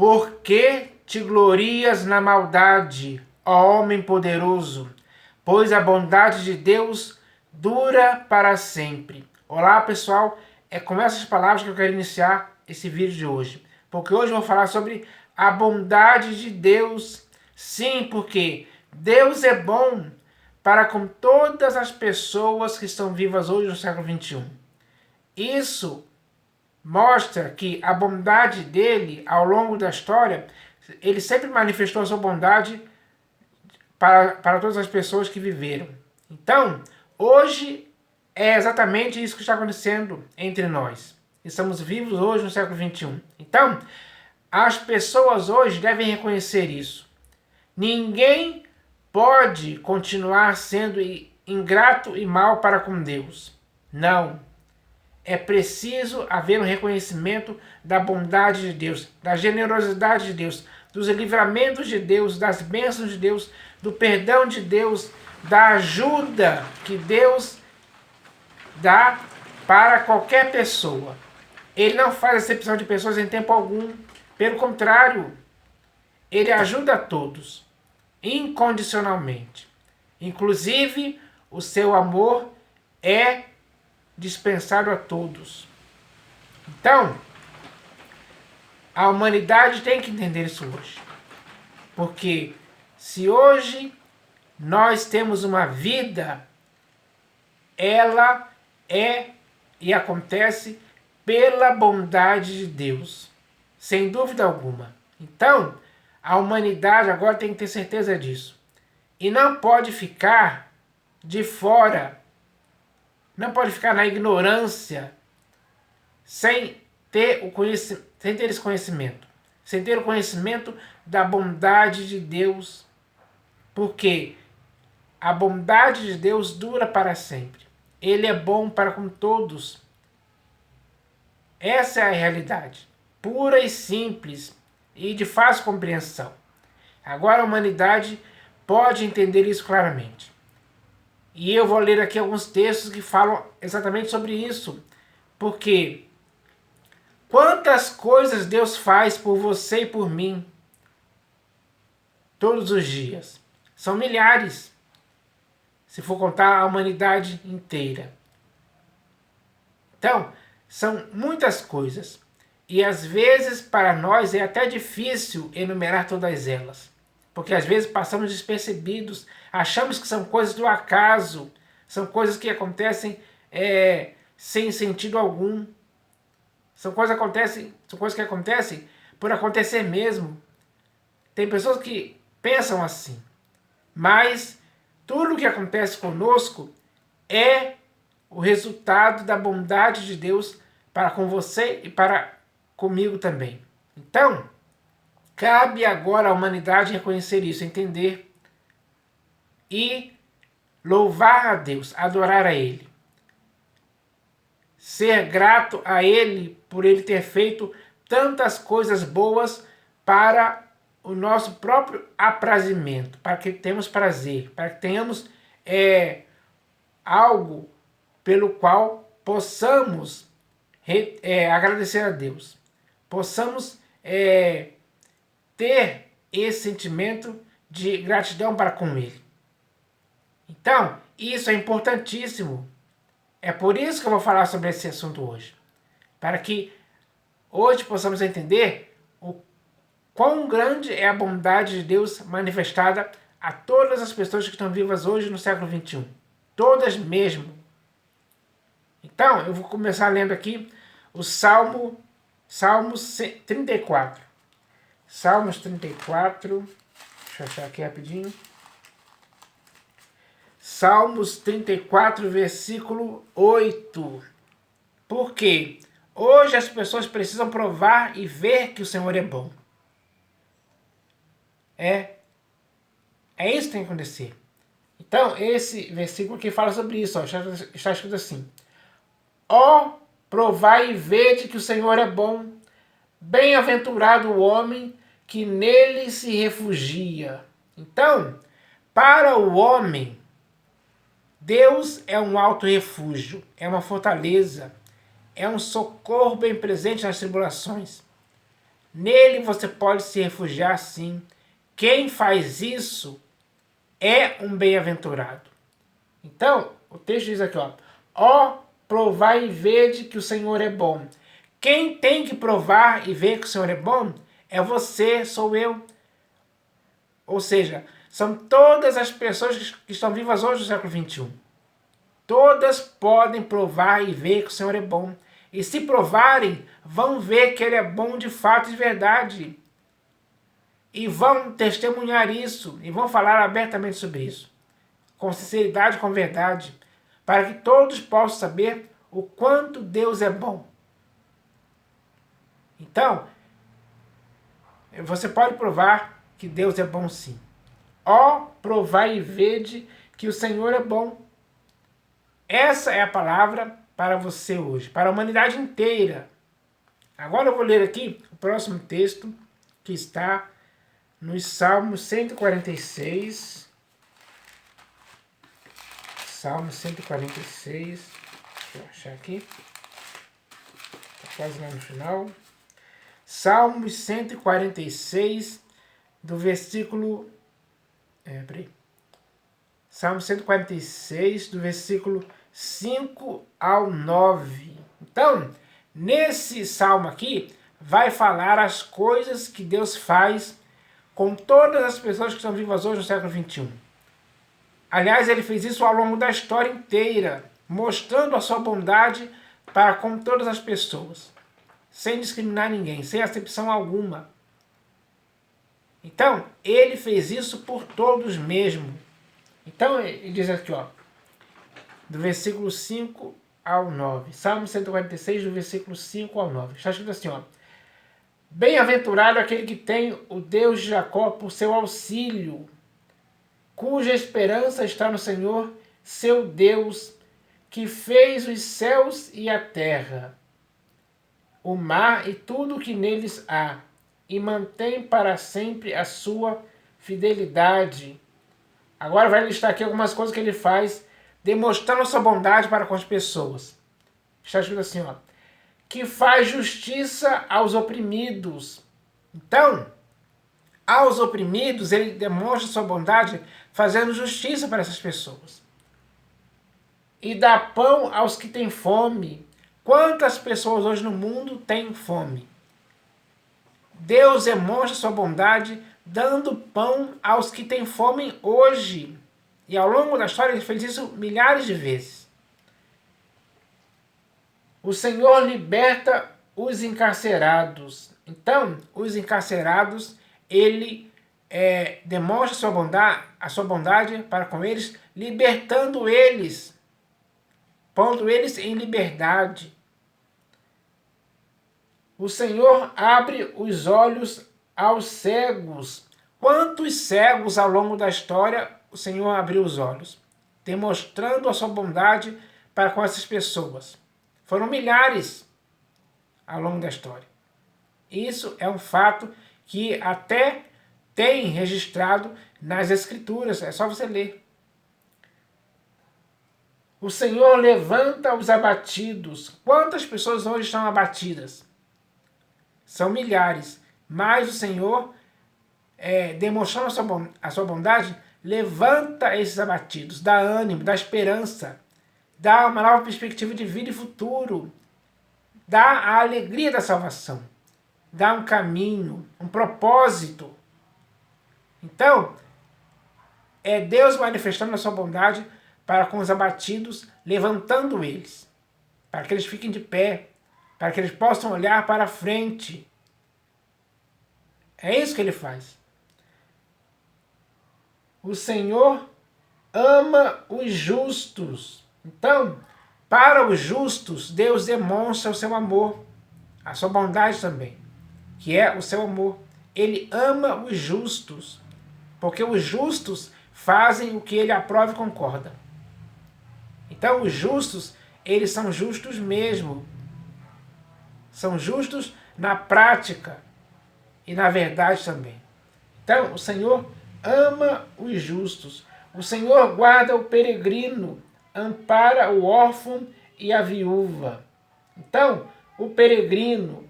Por que te glorias na maldade, ó homem poderoso? Pois a bondade de Deus dura para sempre. Olá, pessoal. É com essas palavras que eu quero iniciar esse vídeo de hoje. Porque hoje eu vou falar sobre a bondade de Deus. Sim, porque Deus é bom para com todas as pessoas que estão vivas hoje no século XXI. Isso mostra que a bondade dele, ao longo da história, ele sempre manifestou a sua bondade para todas as pessoas que viveram. Então, hoje é exatamente isso que está acontecendo entre nós. Estamos vivos hoje no século XXI. Então, as pessoas hoje devem reconhecer isso. Ninguém pode continuar sendo ingrato e mal para com Deus. Não. É preciso haver um reconhecimento da bondade de Deus, da generosidade de Deus, dos livramentos de Deus, das bênçãos de Deus, do perdão de Deus, da ajuda que Deus dá para qualquer pessoa. Ele não faz acepção de pessoas em tempo algum. Pelo contrário, ele ajuda a todos, incondicionalmente. Inclusive, o seu amor é dispensado a todos. Então, a humanidade tem que entender isso hoje. Porque se hoje nós temos uma vida, ela é e acontece pela bondade de Deus, sem dúvida alguma. Então, a humanidade agora tem que ter certeza disso. E não pode ficar de fora, não pode ficar na ignorância, sem ter esse conhecimento, sem ter o conhecimento da bondade de Deus, porque a bondade de Deus dura para sempre. Ele é bom para com todos. Essa é a realidade, pura e simples e de fácil compreensão. Agora a humanidade pode entender isso claramente. E eu vou ler aqui alguns textos que falam exatamente sobre isso. Porque quantas coisas Deus faz por você e por mim todos os dias? São milhares, se for contar a humanidade inteira. Então, são muitas coisas. E às vezes para nós é até difícil enumerar todas elas. Porque às vezes passamos despercebidos, achamos que são coisas do acaso, são coisas que acontecem sem sentido algum. São coisas que acontecem por acontecer mesmo. Tem pessoas que pensam assim. Mas tudo o que acontece conosco é o resultado da bondade de Deus para com você e para comigo também. Então, cabe agora à humanidade reconhecer isso, entender e louvar a Deus, adorar a Ele. Ser grato a Ele por Ele ter feito tantas coisas boas para o nosso próprio aprazimento, para que tenhamos prazer, para que tenhamos algo pelo qual possamos agradecer a Deus. Possamos ter esse sentimento de gratidão para com Ele. Então, isso é importantíssimo. É por isso que eu vou falar sobre esse assunto hoje. Para que hoje possamos entender o quão grande é a bondade de Deus manifestada a todas as pessoas que estão vivas hoje no século XXI. Todas mesmo. Então, eu vou começar lendo aqui o Salmos 34. Salmos 34, deixa eu achar aqui rapidinho. Salmos 34, versículo 8. Por quê? Hoje as pessoas precisam provar e ver que o Senhor é bom. É isso que tem que acontecer. Então, esse versículo aqui fala sobre isso. Ó, está escrito assim. Ó, provai e vede que o Senhor é bom. Bem-aventurado o homem que nele se refugia. Então, para o homem, Deus é um alto refúgio, é uma fortaleza, é um socorro bem presente nas tribulações. Nele você pode se refugiar sim. Quem faz isso é um bem-aventurado. Então, o texto diz aqui, ó, provai e vede que o Senhor é bom. Quem tem que provar e ver que o Senhor é bom é você, sou eu. Ou seja, são todas as pessoas que estão vivas hoje no século XXI. Todas podem provar e ver que o Senhor é bom. E se provarem, vão ver que Ele é bom de fato e de verdade. E vão testemunhar isso. E vão falar abertamente sobre isso. Com sinceridade, com verdade. Para que todos possam saber o quanto Deus é bom. Então, você pode provar que Deus é bom sim. Ó, provai e vede que o Senhor é bom. Essa é a palavra para você hoje, para a humanidade inteira. Agora eu vou ler aqui o próximo texto, que está nos Salmos 146. Salmo 146. Deixa eu achar aqui. Está quase lá no final. Salmos 146, do versículo... Salmo 146, do versículo 5 ao 9. Então, nesse salmo aqui, vai falar as coisas que Deus faz com todas as pessoas que estão vivas hoje no século XXI. Aliás, ele fez isso ao longo da história inteira, mostrando a sua bondade para com todas as pessoas, sem discriminar ninguém, sem acepção alguma. Então, ele fez isso por todos mesmo. Então, ele diz aqui, do versículo 5 ao 9. Salmo 146, do versículo 5 ao 9. Está escrito assim, Bem-aventurado aquele que tem o Deus de Jacó por seu auxílio, cuja esperança está no Senhor, seu Deus, que fez os céus e a terra, o mar e tudo o que neles há, e mantém para sempre a sua fidelidade. Agora vai listar aqui algumas coisas que ele faz, demonstrando a sua bondade para com as pessoas. Está escrito assim, que faz justiça aos oprimidos. Então, aos oprimidos, ele demonstra sua bondade fazendo justiça para essas pessoas. E dá pão aos que têm fome. Quantas pessoas hoje no mundo têm fome? Deus demonstra sua bondade dando pão aos que têm fome hoje. E ao longo da história ele fez isso milhares de vezes. O Senhor liberta os encarcerados. Então, os encarcerados, ele demonstra a sua bondade para com eles, libertando eles, pondo eles em liberdade. O Senhor abre os olhos aos cegos. Quantos cegos ao longo da história o Senhor abriu os olhos, demonstrando a sua bondade para com essas pessoas? Foram milhares ao longo da história. Isso é um fato que até tem registrado nas Escrituras, é só você ler. O Senhor levanta os abatidos. Quantas pessoas hoje estão abatidas? São milhares. Mas o Senhor, demonstrando a sua bondade, levanta esses abatidos, dá ânimo, dá esperança, dá uma nova perspectiva de vida e futuro, dá a alegria da salvação, dá um caminho, um propósito. Então, é Deus manifestando a sua bondade para com os abatidos, levantando eles, para que eles fiquem de pé, para que eles possam olhar para frente. É isso que ele faz. O Senhor ama os justos. Então, para os justos, Deus demonstra o seu amor, a sua bondade também, que é o seu amor. Ele ama os justos, porque os justos fazem o que ele aprova e concorda. Então, os justos, eles são justos mesmo. São justos na prática e na verdade também. Então, o Senhor ama os justos. O Senhor guarda o peregrino, ampara o órfão e a viúva. Então, o peregrino,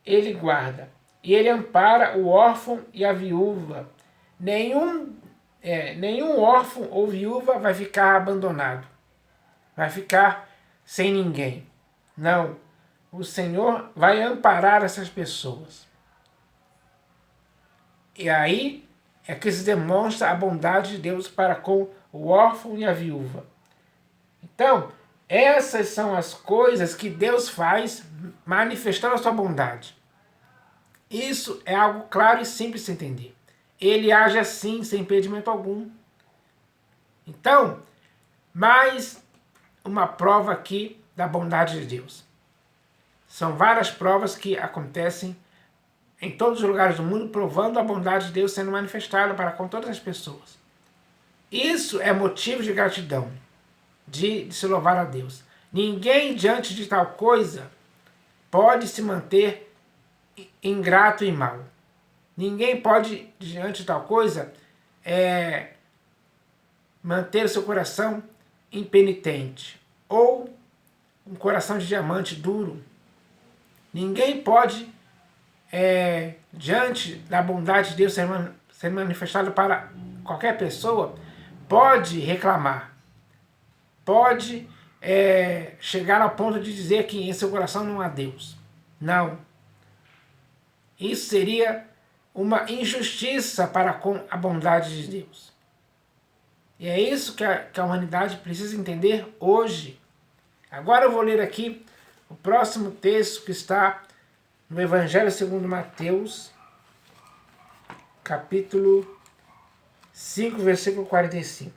ele guarda. E ele ampara o órfão e a viúva. Nenhum órfão ou viúva vai ficar abandonado. Vai ficar sem ninguém. Não. O Senhor vai amparar essas pessoas. E aí é que se demonstra a bondade de Deus para com o órfão e a viúva. Então, essas são as coisas que Deus faz manifestando a sua bondade. Isso é algo claro e simples de entender. Ele age assim, sem impedimento algum. Então, mais uma prova aqui da bondade de Deus. São várias provas que acontecem em todos os lugares do mundo, provando a bondade de Deus sendo manifestada para com todas as pessoas. Isso é motivo de gratidão, de se louvar a Deus. Ninguém diante de tal coisa pode se manter ingrato e mau. Ninguém pode, diante de tal coisa, manter o seu coração impenitente ou um coração de diamante duro. Ninguém pode, diante da bondade de Deus ser manifestada para qualquer pessoa, pode reclamar, pode chegar ao ponto de dizer que em seu coração não há Deus. Não. Isso seria uma injustiça para com a bondade de Deus. E é isso que a humanidade precisa entender hoje. Agora eu vou ler aqui o próximo texto que está no Evangelho segundo Mateus, capítulo 5, versículo 45.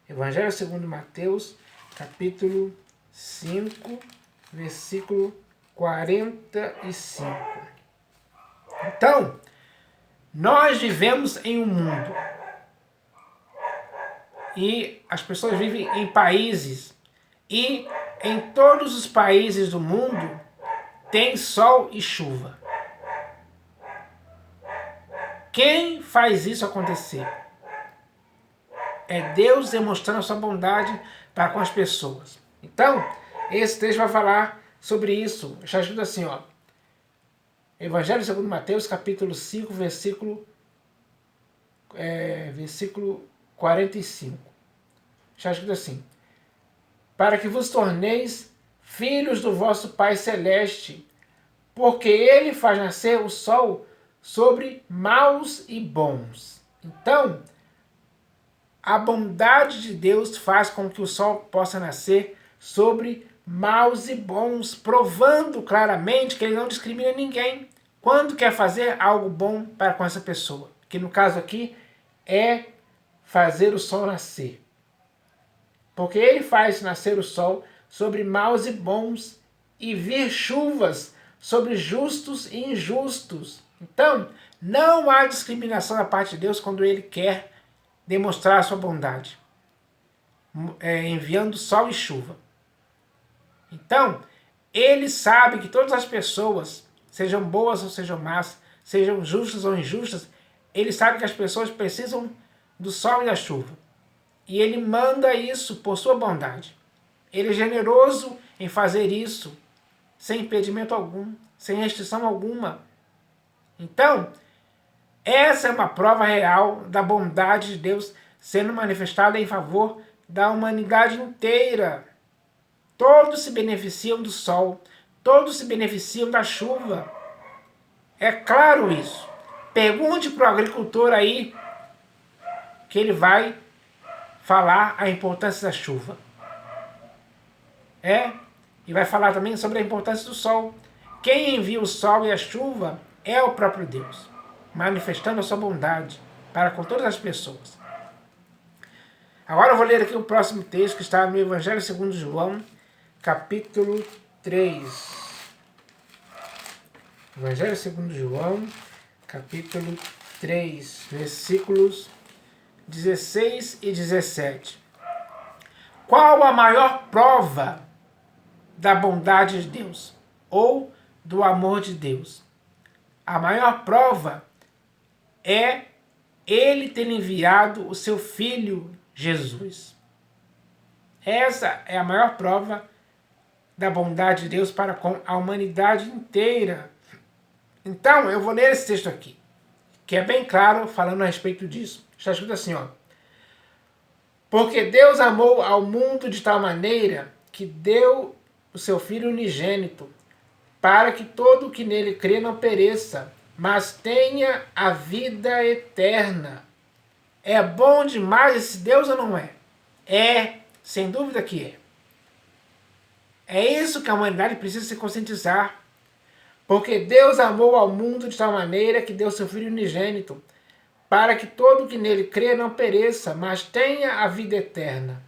Evangelho segundo Mateus, capítulo 5, versículo 45. Então, nós vivemos em um mundo e as pessoas vivem em países, e em todos os países do mundo tem sol e chuva. Quem faz isso acontecer? É Deus demonstrando a sua bondade para com as pessoas. Então, esse texto vai falar sobre isso. Já ajuda assim, ó. Evangelho segundo Mateus, capítulo 5, versículo 45. Já ajuda assim. Para que vos torneis filhos do vosso Pai Celeste, porque Ele faz nascer o sol sobre maus e bons. Então, a bondade de Deus faz com que o sol possa nascer sobre maus e bons, provando claramente que Ele não discrimina ninguém quando quer fazer algo bom para com essa pessoa. Que no caso aqui é fazer o sol nascer. Porque Ele faz nascer o sol sobre maus e bons e vir chuvas sobre justos e injustos. Então, não há discriminação da parte de Deus quando Ele quer demonstrar a sua bondade, enviando sol e chuva. Então, Ele sabe que todas as pessoas, sejam boas ou sejam más, sejam justas ou injustas, Ele sabe que as pessoas precisam do sol e da chuva. E Ele manda isso por sua bondade. Ele é generoso em fazer isso, sem impedimento algum, sem restrição alguma. Então, essa é uma prova real da bondade de Deus sendo manifestada em favor da humanidade inteira. Todos se beneficiam do sol, todos se beneficiam da chuva. É claro isso. Pergunte para o agricultor aí, que ele vai falar a importância da chuva. E vai falar também sobre a importância do sol. Quem envia o sol e a chuva é o próprio Deus, manifestando a sua bondade para com todas as pessoas. Agora eu vou ler aqui o próximo texto que está no Evangelho segundo João, capítulo 3. Evangelho segundo João, capítulo 3, versículos 16 e 17. Qual a maior prova da bondade de Deus ou do amor de Deus? A maior prova é Ele ter enviado o seu Filho Jesus. Essa é a maior prova da bondade de Deus para com a humanidade inteira. Então, eu vou ler esse texto aqui, que é bem claro falando a respeito disso. Está escrito assim, ó. Porque Deus amou ao mundo de tal maneira que deu o seu Filho unigênito, para que todo o que nele crê não pereça, mas tenha a vida eterna. É bom demais esse Deus ou não é? É, sem dúvida que é. É isso que a humanidade precisa se conscientizar. Porque Deus amou ao mundo de tal maneira que deu seu Filho unigênito, para que todo que nele crê não pereça, mas tenha a vida eterna.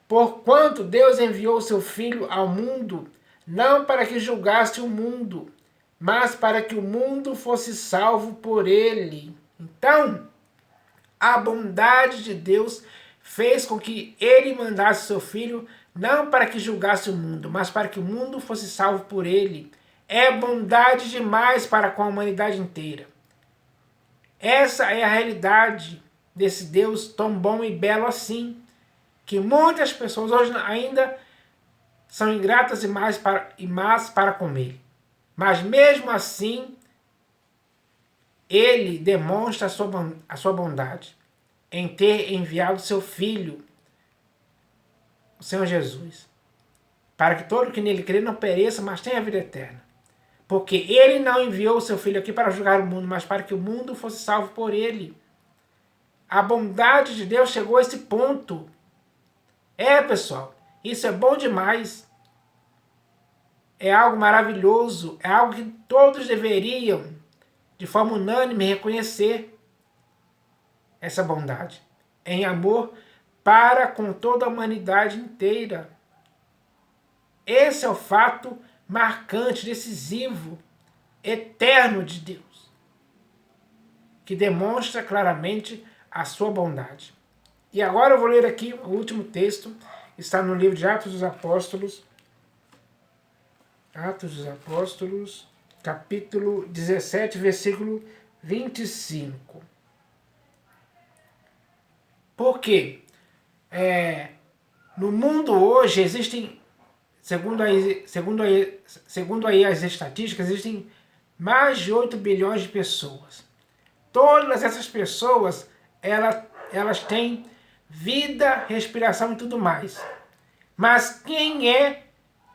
Porquanto Deus enviou seu Filho ao mundo, não para que julgasse o mundo, mas para que o mundo fosse salvo por ele. Então, a bondade de Deus fez com que ele mandasse seu Filho, não para que julgasse o mundo, mas para que o mundo fosse salvo por ele. É bondade demais para com a humanidade inteira. Essa é a realidade desse Deus tão bom e belo assim, que muitas pessoas hoje ainda são ingratas e más para com ele. Mas mesmo assim, ele demonstra a sua bondade em ter enviado seu Filho, o Senhor Jesus, para que todo que nele crê não pereça, mas tenha a vida eterna. Porque ele não enviou o seu Filho aqui para julgar o mundo, mas para que o mundo fosse salvo por ele. A bondade de Deus chegou a esse ponto. É, pessoal, isso é bom demais. É algo maravilhoso, é algo que todos deveriam, de forma unânime, reconhecer essa bondade, em amor para com toda a humanidade inteira. Esse é o fato marcante, decisivo, eterno de Deus, que demonstra claramente a sua bondade. E agora eu vou ler aqui o último texto, está no livro de Atos dos Apóstolos, capítulo 17, versículo 25. Porque no mundo hoje existem, segundo aí as estatísticas, existem mais de 8 bilhões de pessoas. Todas essas pessoas, elas têm vida, respiração e tudo mais. Mas quem é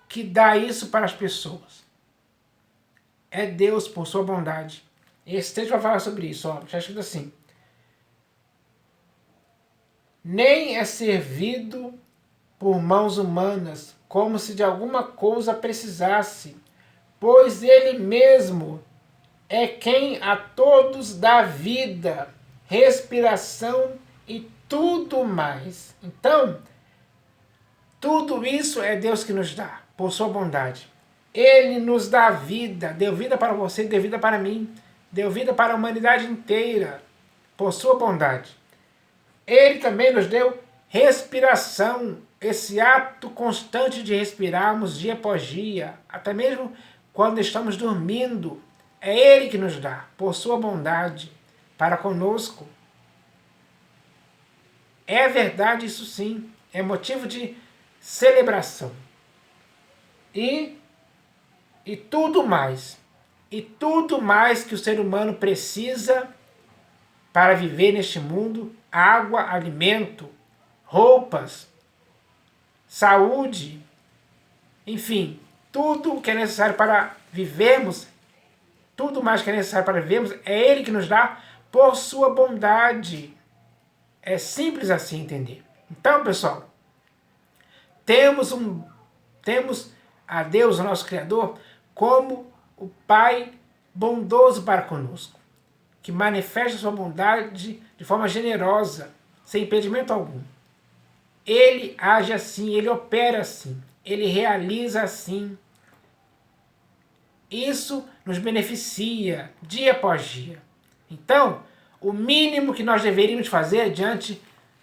que dá isso para as pessoas? É Deus, por sua bondade. Esse texto vai falar sobre isso, ó, está escrito assim. Nem é servido por mãos humanas, como se de alguma coisa precisasse, pois ele mesmo é quem a todos dá vida, respiração e tudo mais. Então, tudo isso é Deus que nos dá, por sua bondade. Ele nos dá vida, deu vida para você, deu vida para mim, deu vida para a humanidade inteira, por sua bondade. Ele também nos deu respiração, esse ato constante de respirarmos dia após dia, até mesmo quando estamos dormindo. É Ele que nos dá, por sua bondade, para conosco. É verdade, isso sim, é motivo de celebração. E tudo mais que o ser humano precisa para viver neste mundo: água, alimento, roupas, saúde, enfim, tudo que é necessário para vivermos, tudo mais que é necessário para vivermos, é Ele que nos dá por sua bondade. É simples assim entender. Então, pessoal, temos a Deus, o nosso Criador, como o Pai bondoso para conosco, que manifesta sua bondade de forma generosa, sem impedimento algum. Ele age assim, ele opera assim, ele realiza assim. Isso nos beneficia dia após dia. Então, o mínimo que nós deveríamos fazer diante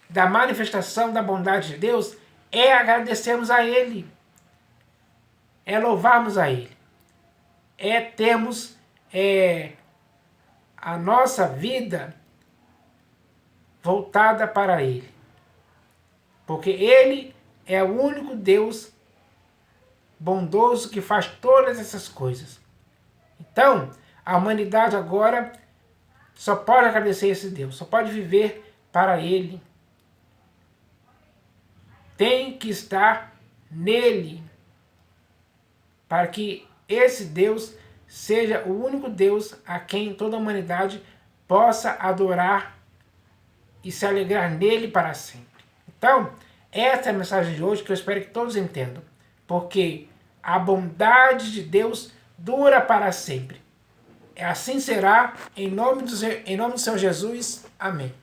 da manifestação da bondade de Deus é agradecermos a Ele, é louvarmos a Ele, é termos a nossa vida voltada para Ele. Porque Ele é o único Deus bondoso que faz todas essas coisas. Então, A humanidade agora só pode agradecer a esse Deus, só pode viver para Ele. Tem que estar nele, para que esse Deus seja o único Deus a quem toda a humanidade possa adorar e se alegrar nele para sempre. Então, essa é a mensagem de hoje que eu espero que todos entendam, porque a bondade de Deus dura para sempre. Assim será, em nome do Senhor Jesus. Amém.